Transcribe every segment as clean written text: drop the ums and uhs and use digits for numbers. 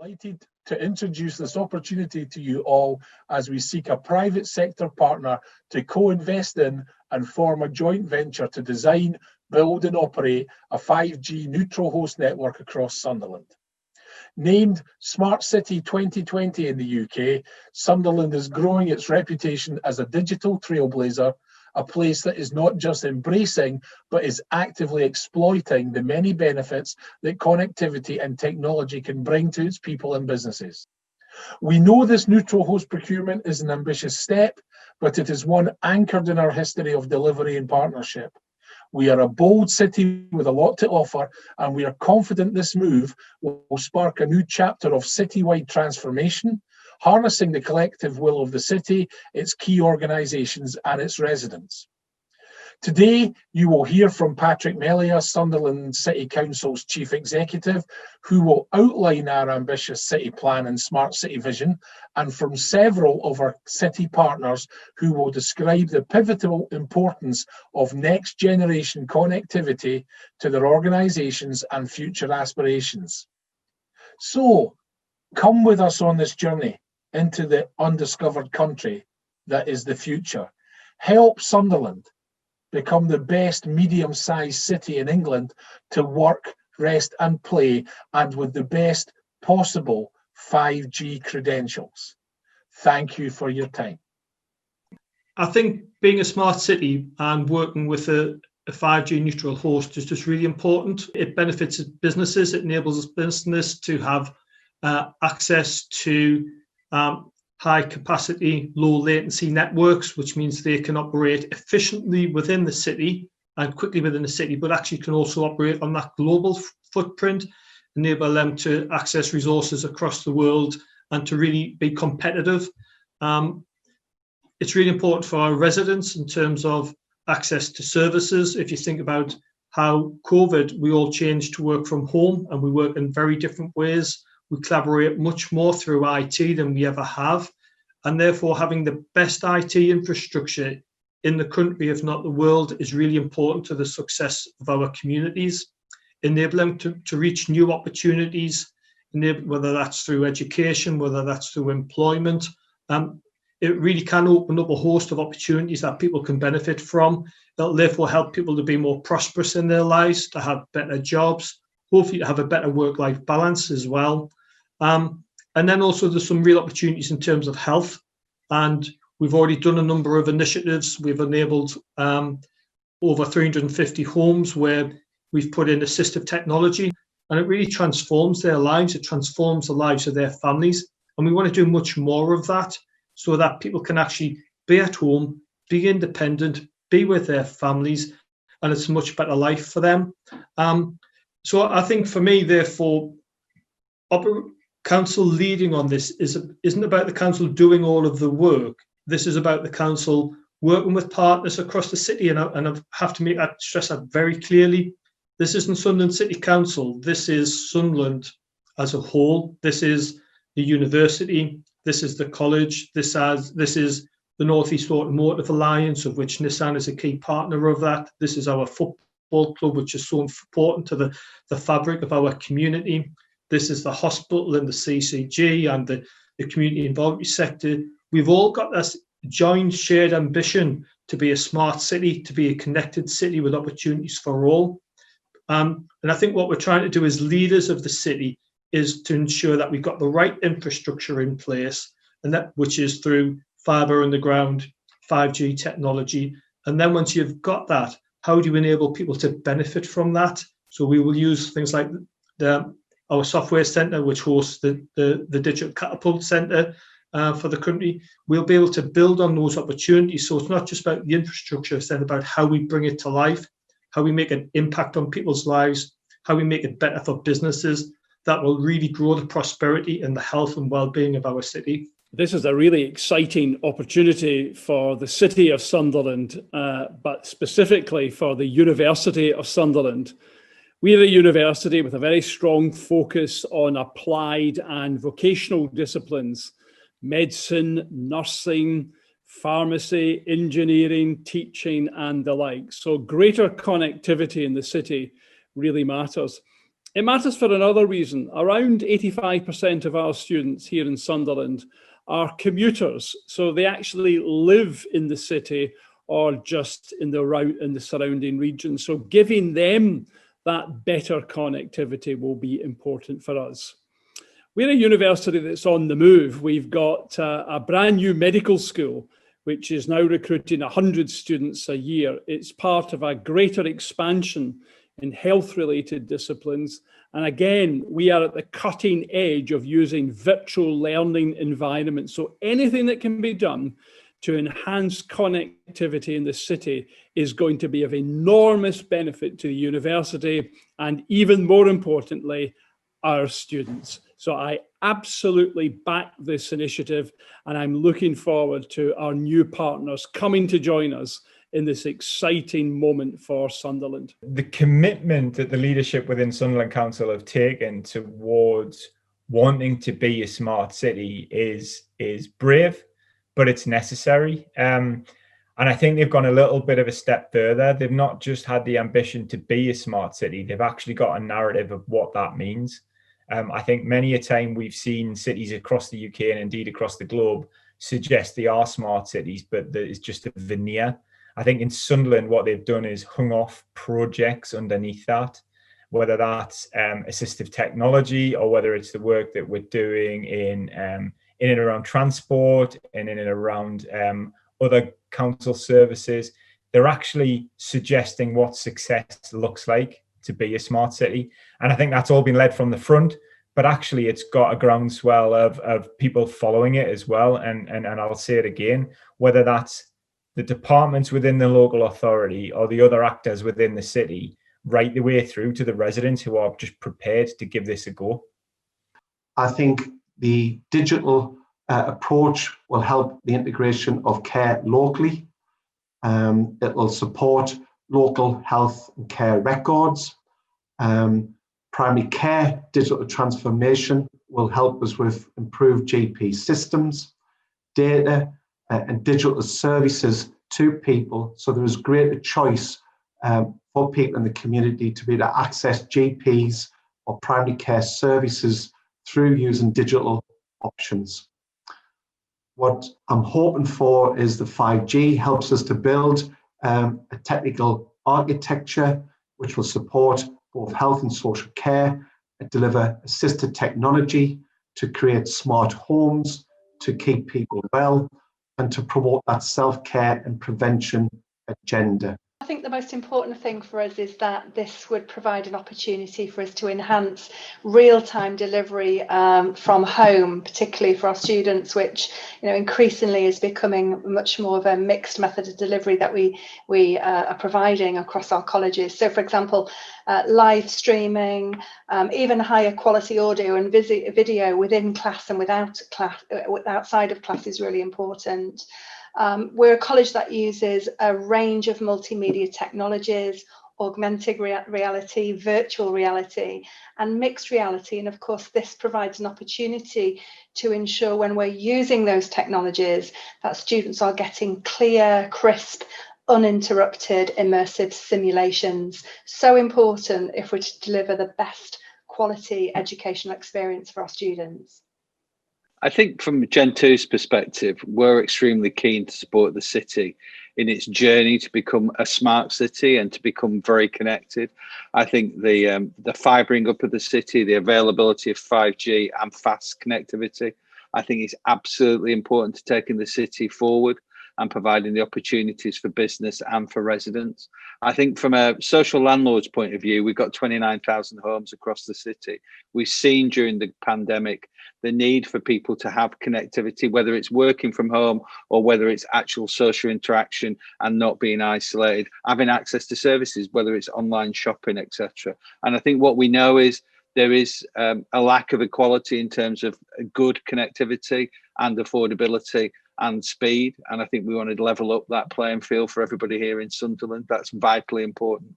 Delighted to introduce this opportunity to you all as we seek a private sector partner to co-invest in and form a joint venture to design, build and operate a 5G neutral host network across Sunderland. Named Smart City 2020 in the UK, Sunderland is growing its reputation as a digital trailblazer, a place that is not just embracing, but is actively exploiting the many benefits that connectivity and technology can bring to its people and businesses. We know this neutral host procurement is an ambitious step, but it is one anchored in our history of delivery and partnership. We are a bold city with a lot to offer, and we are confident this move will spark a new chapter of citywide transformation, harnessing the collective will of the city, its key organisations and its residents. Today, you will hear from Patrick Melia, Sunderland City Council's Chief Executive, who will outline our ambitious city plan and smart city vision, and from several of our city partners who will describe the pivotal importance of next generation connectivity to their organisations and future aspirations. So, come with us on this journey into the undiscovered country that is the future. Help Sunderland become the best medium-sized city in England to work, rest and play, and with the best possible 5G credentials. Thank you for your time. I think being a smart city and working with a 5G neutral host is just really important. It benefits businesses, it enables business to have access to high capacity, low latency networks, which means they can operate efficiently within the city and quickly within the city, but actually can also operate on that global footprint, enable them to access resources across the world and to really be competitive. It's really important for our residents in terms of access to services. If you think about how COVID, we all changed to work from home and we work in very different ways. We collaborate much more through IT than we ever have, and therefore having the best IT infrastructure in the country, if not the world, is really important to the success of our communities. Enable them to reach new opportunities, whether that's through education, whether that's through employment. It really can open up a host of opportunities that people can benefit from. It'll therefore help people to be more prosperous in their lives, to have better jobs, hopefully to have a better work-life balance as well. And then also there's some real opportunities in terms of health. And we've already done a number of initiatives. We've enabled over 350 homes where we've put in assistive technology, and it really transforms their lives. It transforms the lives of their families. And we want to do much more of that so that people can actually be at home, be independent, be with their families, and it's a much better life for them. So I think for me, therefore, council leading on this isn't about the council doing all of the work. This is about the council working with partners across the city, and I have to stress that very clearly. This isn't Sunderland City Council. This is Sunderland as a whole. This is the university. This is the college. This is the North East Automotive Alliance, of which Nissan is a key partner of that. This is our football club, which is so important to the fabric of our community. This is the hospital and the CCG and the community involvement sector. We've all got this joint shared ambition to be a smart city, to be a connected city with opportunities for all. And I think what we're trying to do as leaders of the city is to ensure that we've got the right infrastructure in place, and that which is through fibre in the ground, 5G technology. And then once you've got that, how do you enable people to benefit from that? So we will use things like our software centre, which hosts the Digital Catapult Centre for the country. We'll be able to build on those opportunities. So it's not just about the infrastructure, it's then about how we bring it to life, how we make an impact on people's lives, how we make it better for businesses that will really grow the prosperity and the health and well-being of our city. This is a really exciting opportunity for the City of Sunderland, but specifically for the University of Sunderland. We are a university with a very strong focus on applied and vocational disciplines, medicine, nursing, pharmacy, engineering, teaching, and the like. So greater connectivity in the city really matters. It matters for another reason. Around 85% of our students here in Sunderland are commuters, so they actually live in the city or just in the surrounding region. So giving them that better connectivity will be important for us. We're a university that's on the move. We've got a brand new medical school, which is now recruiting 100 students a year. It's part of a greater expansion in health-related disciplines. And again, we are at the cutting edge of using virtual learning environments. So anything that can be done to enhance connectivity in the city is going to be of enormous benefit to the university and, even more importantly, our students. So I absolutely back this initiative, and I'm looking forward to our new partners coming to join us in this exciting moment for Sunderland. The commitment that the leadership within Sunderland Council have taken towards wanting to be a smart city is brave, but it's necessary. And I think they've gone a little bit of a step further. They've not just had the ambition to be a smart city, they've actually got a narrative of what that means. I think many a time we've seen cities across the UK and indeed across the globe suggest they are smart cities, but it's just a veneer. I think in Sunderland, what they've done is hung off projects underneath that, whether that's assistive technology or whether it's the work that we're doing in and around transport and in and around other council services. They're actually suggesting what success looks like to be a smart city. And I think that's all been led from the front, but actually it's got a groundswell of people following it as well. And I'll say it again, whether that's the departments within the local authority or the other actors within the city, right the way through to the residents who are just prepared to give this a go. I think the digital approach will help the integration of care locally. It will support local health and care records. Primary care digital transformation will help us with improved GP systems, data, and digital services to people, so there is greater choice for people in the community to be able to access GPs or primary care services through using digital options. What I'm hoping for is the 5G helps us to build a technical architecture which will support both health and social care and deliver assisted technology to create smart homes, to keep people well, and to promote that self-care and prevention agenda. I think the most important thing for us is that this would provide an opportunity for us to enhance real-time delivery from home, particularly for our students, which increasingly is becoming much more of a mixed method of delivery that we are providing across our colleges. So, for example, live streaming, even higher quality audio and video within class and outside of class is really important. We're a college that uses a range of multimedia technologies, augmented reality, virtual reality, and mixed reality. And of course, this provides an opportunity to ensure when we're using those technologies that students are getting clear, crisp, uninterrupted, immersive simulations. So important if we're to deliver the best quality educational experience for our students. I think from Gen 2's perspective, we're extremely keen to support the city in its journey to become a smart city and to become very connected. I think the fibering up of the city, the availability of 5G and fast connectivity, I think is absolutely important to taking the city forward and providing the opportunities for business and for residents. I think from a social landlord's point of view, we've got 29,000 homes across the city. We've seen during the pandemic the need for people to have connectivity, whether it's working from home or whether it's actual social interaction and not being isolated, having access to services, whether it's online shopping, etc. And I think what we know is there is a lack of equality in terms of good connectivity and affordability and speed. And I think we want to level up that playing field for everybody here in Sunderland. That's vitally important.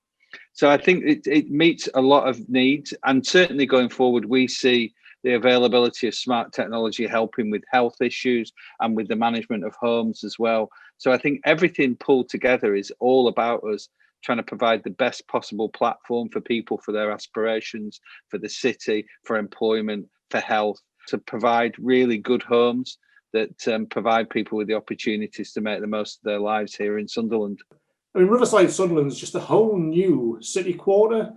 So I think it meets a lot of needs. And certainly going forward, we see the availability of smart technology helping with health issues and with the management of homes as well. So I think everything pulled together is all about us trying to provide the best possible platform for people, for their aspirations, for the city, for employment, for health, to provide really good homes that provide people with the opportunities to make the most of their lives here in Sunderland. I mean, Riverside Sunderland is just a whole new city quarter.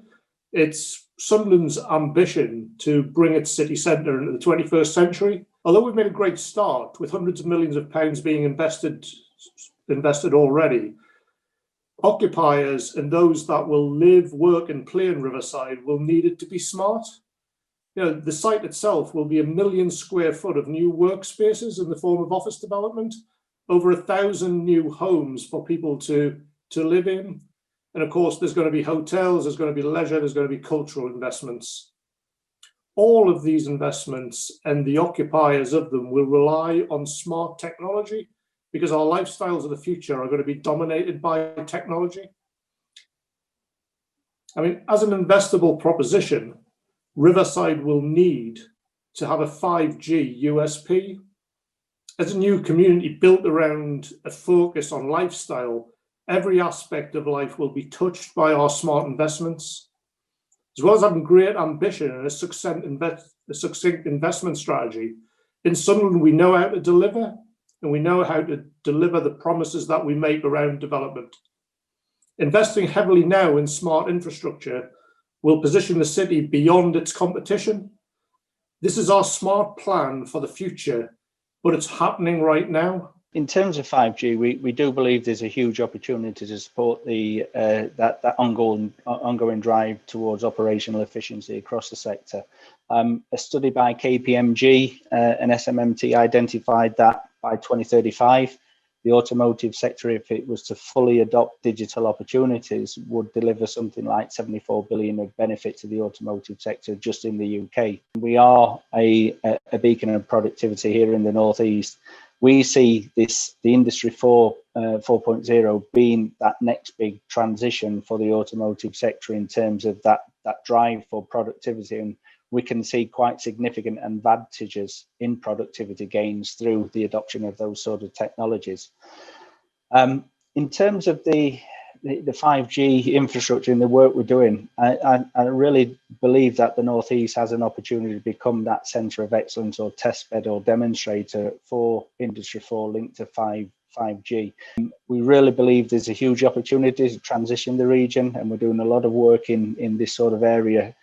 It's Sunderland's ambition to bring its city centre into the 21st century. Although we've made a great start with hundreds of millions of pounds being invested already, occupiers and those that will live, work and play in Riverside will need it to be smart. You know, the site itself will be 1 million square foot of new workspaces in the form of office development, over 1,000 new homes for people to live in. And of course, there's going to be hotels, there's going to be leisure, there's going to be cultural investments. All of these investments and the occupiers of them will rely on smart technology, because our lifestyles of the future are going to be dominated by technology. I mean, as an investable proposition, Riverside will need to have a 5G USP. As a new community built around a focus on lifestyle, every aspect of life will be touched by our smart investments. As well as having great ambition and a succinct investment strategy, in Sunderland we know how to deliver, and we know how to deliver the promises that we make around development. Investing heavily now in smart infrastructure will position the city beyond its competition. This is our smart plan for the future, but it's happening right now. In terms of 5G, we do believe there's a huge opportunity to support the that ongoing drive towards operational efficiency across the sector. A study by KPMG and SMMT identified that by 2035, the automotive sector, if it was to fully adopt digital opportunities, would deliver something like 74 billion of benefit to the automotive sector just in the UK. We are a beacon of productivity here in the North East. We see the Industry 4.0 being that next big transition for the automotive sector in terms of that drive for productivity, and we can see quite significant advantages in productivity gains through the adoption of those sort of technologies. In terms of the 5G infrastructure and the work we're doing, I really believe that the North East has an opportunity to become that centre of excellence or test bed or demonstrator for Industry 4 linked to 5G. We really believe there's a huge opportunity to transition the region, and we're doing a lot of work in this sort of area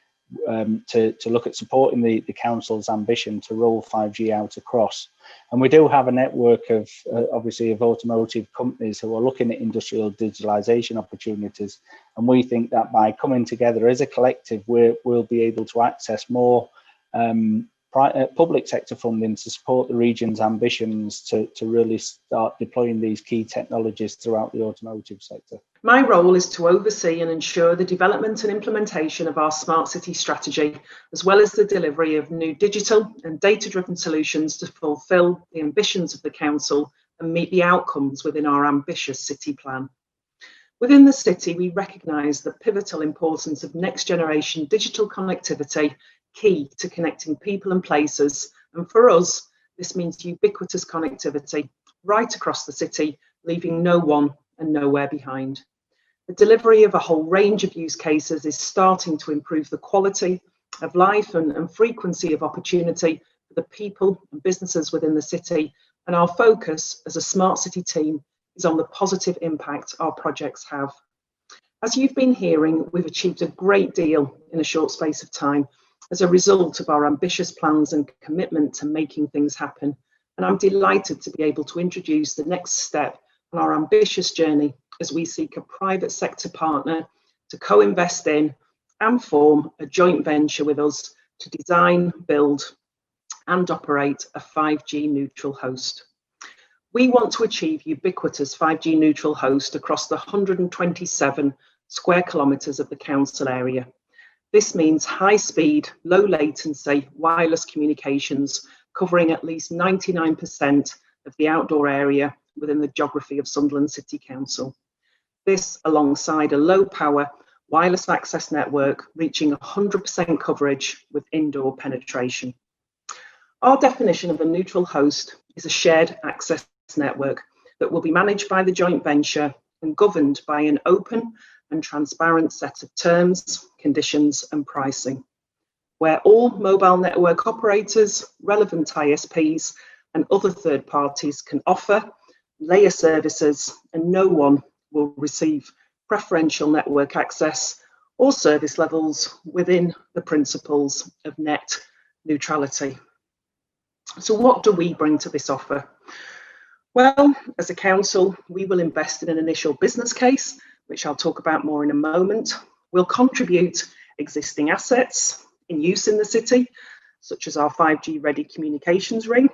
to look at supporting the council's ambition to roll 5G out across. And we do have a network of obviously of automotive companies who are looking at industrial digitalisation opportunities, and we think that by coming together as a collective, we'll be able to access more public sector funding to support the region's ambitions to really start deploying these key technologies throughout the automotive sector. My role is to oversee and ensure the development and implementation of our smart city strategy, as well as the delivery of new digital and data-driven solutions to fulfil the ambitions of the council and meet the outcomes within our ambitious city plan. Within the city, we recognise the pivotal importance of next-generation digital connectivity, key to connecting people and places, and for us, this means ubiquitous connectivity right across the city, leaving no one and nowhere behind. The delivery of a whole range of use cases is starting to improve the quality of life and frequency of opportunity for the people and businesses within the city, and our focus as a smart city team is on the positive impact our projects have. As you've been hearing, we've achieved a great deal in a short space of time as a result of our ambitious plans and commitment to making things happen, and I'm delighted to be able to introduce the next step on our ambitious journey as we seek a private sector partner to co-invest in and form a joint venture with us to design, build and operate a 5G neutral host. We want to achieve ubiquitous 5G neutral host across the 127 square kilometres of the council area. This means high speed, low latency, wireless communications covering at least 99% of the outdoor area within the geography of Sunderland City Council. This alongside a low power wireless access network reaching 100% coverage with indoor penetration. Our definition of a neutral host is a shared access network that will be managed by the joint venture and governed by an open and transparent set of terms, conditions and pricing, where all mobile network operators, relevant ISPs and other third parties can offer layer services, and no one will receive preferential network access or service levels within the principles of net neutrality. So what do we bring to this offer? Well, as a council, we will invest in an initial business case, which I'll talk about more in a moment. We'll contribute existing assets in use in the city, such as our 5G ready communications ring.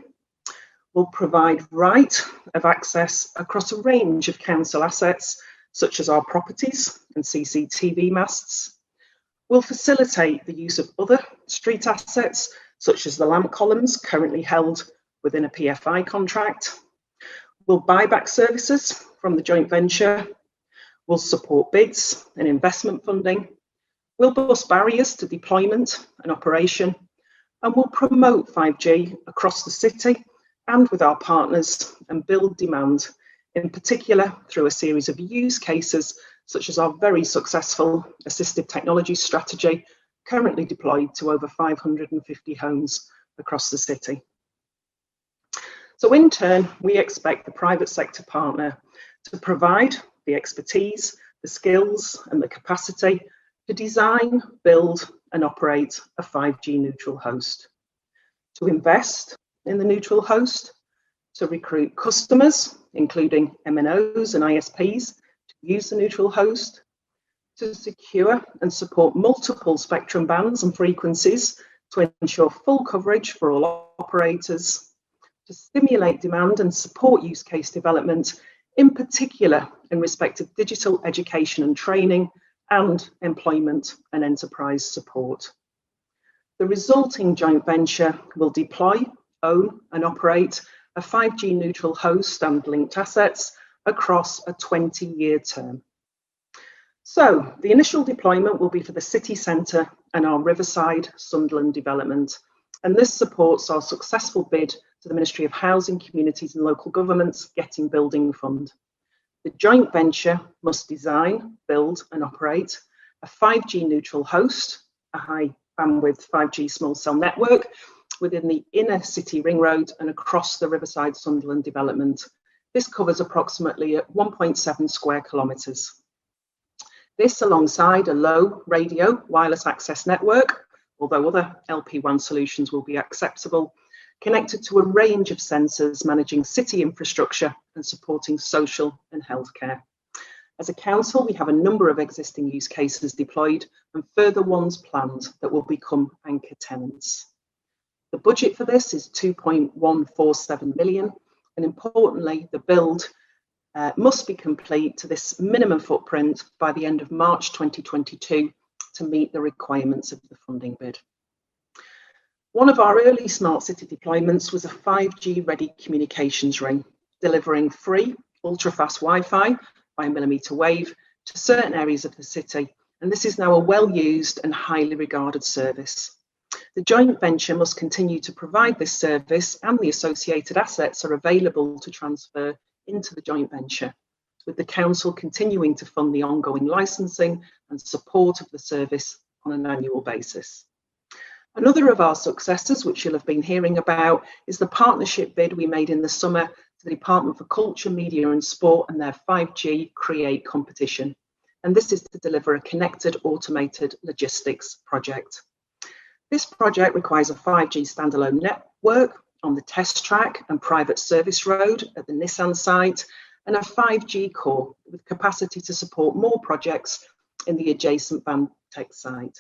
We'll provide right of access across a range of council assets, such as our properties and CCTV masts. We'll facilitate the use of other street assets, such as the lamp columns currently held within a PFI contract. We'll buy back services from the joint venture. We'll support bids and investment funding. We'll bust barriers to deployment and operation, and we'll promote 5G across the city and with our partners and build demand, in particular through a series of use cases such as our very successful assistive technology strategy, currently deployed to over 550 homes across the city. So in turn, we expect the private sector partner to provide the expertise, the skills and the capacity to design, build and operate a 5G neutral host, to invest in the neutral host, to recruit customers, including MNOs and ISPs, to use the neutral host, to secure and support multiple spectrum bands and frequencies to ensure full coverage for all operators, to stimulate demand and support use case development, in particular in respect of digital education and training and employment and enterprise support. The resulting joint venture will deploy, own and operate a 5G neutral host and linked assets across a 20-year term. So the initial deployment will be for the city centre and our Riverside Sunderland development, and this supports our successful bid to the Ministry of Housing, Communities and Local Government's Getting Building Fund. The joint venture must design, build and operate a 5G neutral host, a high bandwidth 5G small cell network within the inner city ring road and across the Riverside Sunderland development. This covers approximately 1.7 square kilometres. This alongside a low radio wireless access network, although other LP1 solutions will be acceptable, connected to a range of sensors managing city infrastructure and supporting social and healthcare. As a council, we have a number of existing use cases deployed and further ones planned that will become anchor tenants. The budget for this is 2.147 million, and importantly, the build must be complete to this minimum footprint by the end of March 2022 to meet the requirements of the funding bid. One of our early smart city deployments was a 5G ready communications ring, delivering free ultra-fast Wi-Fi by millimetre wave to certain areas of the city, and this is now a well-used and highly regarded service. The joint venture must continue to provide this service, and the associated assets are available to transfer into the joint venture, with the council continuing to fund the ongoing licensing and support of the service on an annual basis. Another of our successes, which you'll have been hearing about, is the partnership bid we made in the summer to the Department for Culture, Media and Sport and their 5G Create competition. And this is to deliver a connected automated logistics project. This project requires a 5G standalone network on the test track and private service road at the Nissan site, and a 5G core with capacity to support more projects in the adjacent Bantech site.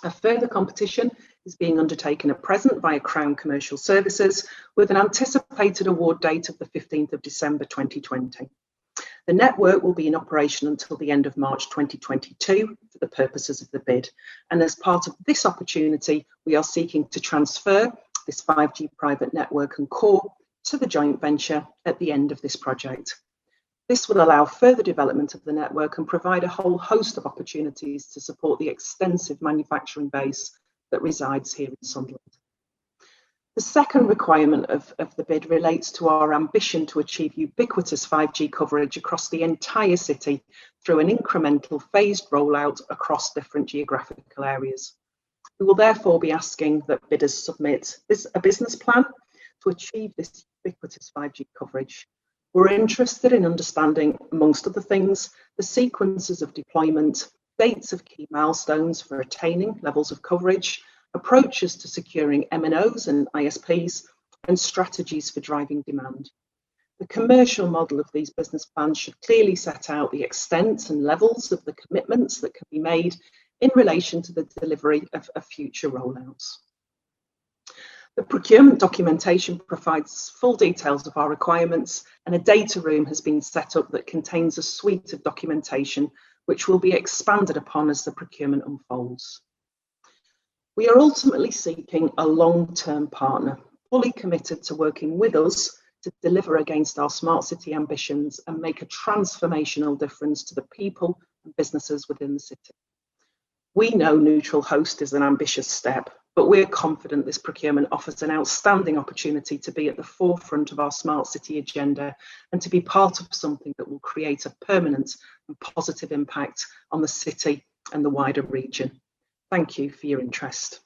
A further competition is being undertaken at present via Crown Commercial Services, with an anticipated award date of the 15th of December 2020. The network will be in operation until the end of March 2022 for the purposes of the bid. And as part of this opportunity, we are seeking to transfer this 5G private network and core to the joint venture at the end of this project. This will allow further development of the network and provide a whole host of opportunities to support the extensive manufacturing base that resides here in Sunderland. The second requirement of the bid relates to our ambition to achieve ubiquitous 5G coverage across the entire city through an incremental phased rollout across different geographical areas. We will therefore be asking that bidders submit a business plan to achieve this ubiquitous 5G coverage. We're interested in understanding, amongst other things, the sequences of deployment, dates of key milestones for attaining levels of coverage, approaches to securing MNOs and ISPs, and strategies for driving demand. The commercial model of these business plans should clearly set out the extent and levels of the commitments that can be made in relation to the delivery of future rollouts. The procurement documentation provides full details of our requirements, and a data room has been set up that contains a suite of documentation which will be expanded upon as the procurement unfolds. We are ultimately seeking a long-term partner, fully committed to working with us to deliver against our smart city ambitions and make a transformational difference to the people and businesses within the city. We know neutral host is an ambitious step, but we're confident this procurement offers an outstanding opportunity to be at the forefront of our smart city agenda and to be part of something that will create a permanent and positive impact on the city and the wider region. Thank you for your interest.